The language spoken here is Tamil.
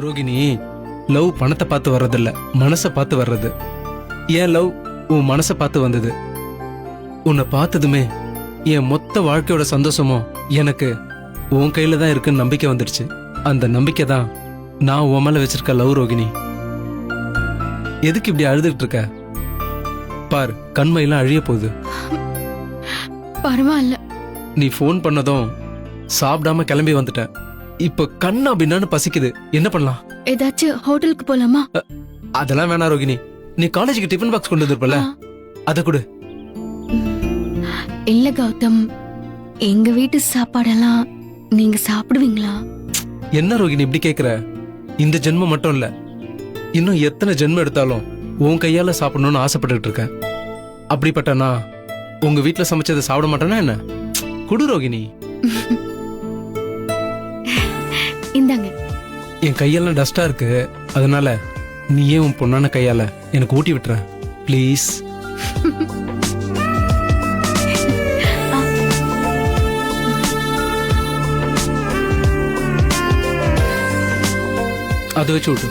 ரோகிணி, லவ் பணத்தை பார்த்து வர்றதில்ல, மனசை பார்த்து வர்றது. ஏன் லவ் உன் மனசை பார்த்து வந்தது. உன்னை பார்த்ததுமே என் மொத்த வாழ்க்கையோட சந்தோஷமும் எனக்கு உன் கையில தான் இருக்குன்னு நம்பிக்கை வந்துடுச்சு. அந்த நம்பிக்கை தான் நான் உன் மேல வச்சிருக்க லவ். ரோகிணி, எதுக்கு இப்படி அழுதுகிட்டு இருக்க? பார், கண்மையெல்லாம் அழிய போகுது. பரவாயில்ல. நீ ஃபோன் பண்ணதும் சாப்பிடாம கிளம்பி வந்துட்டேன். இப்ப கண்ணா பின்னான்னு பசிக்குது. என்ன பண்ணலாம்? ஏதாச்சும் ஹோட்டலுக்கு போலாமா? அதெல்லாம் வேணாம் ரோகிணி. நீ காலேஜுக்கு டிஃபன் பாக்ஸ் கொண்டு வந்திருப்பல, அத கொடு. இல்ல கௌதம், எங்க வீட்டு சாப்பாடெல்லாம் நீங்க சாப்பிடுவீங்களா? என்ன ரோகிணி இப்படி கேக்குற? இந்த ஜென்மம் மட்டும் இல்ல, இன்னும் எத்தனை ஜென்மம் எடுத்தாலும் உன் கையால சாப்பிடணும்னு ஆசைப்பட்டுட்டு இருக்கேன். அப்படிப்பட்ட நான் உங்க வீட்டுல சமைச்சதை சாப்பிட மாட்டேனா என்ன? குடு ரோகிணி. இந்தாங்க. என் கையெல்லாம் டஸ்டா இருக்கு, அதனால நீயே உன் பொண்ணான கையால எனக்கு ஊட்டி விட்டுற ப்ளீஸ். அதை வச்சு விட்டு.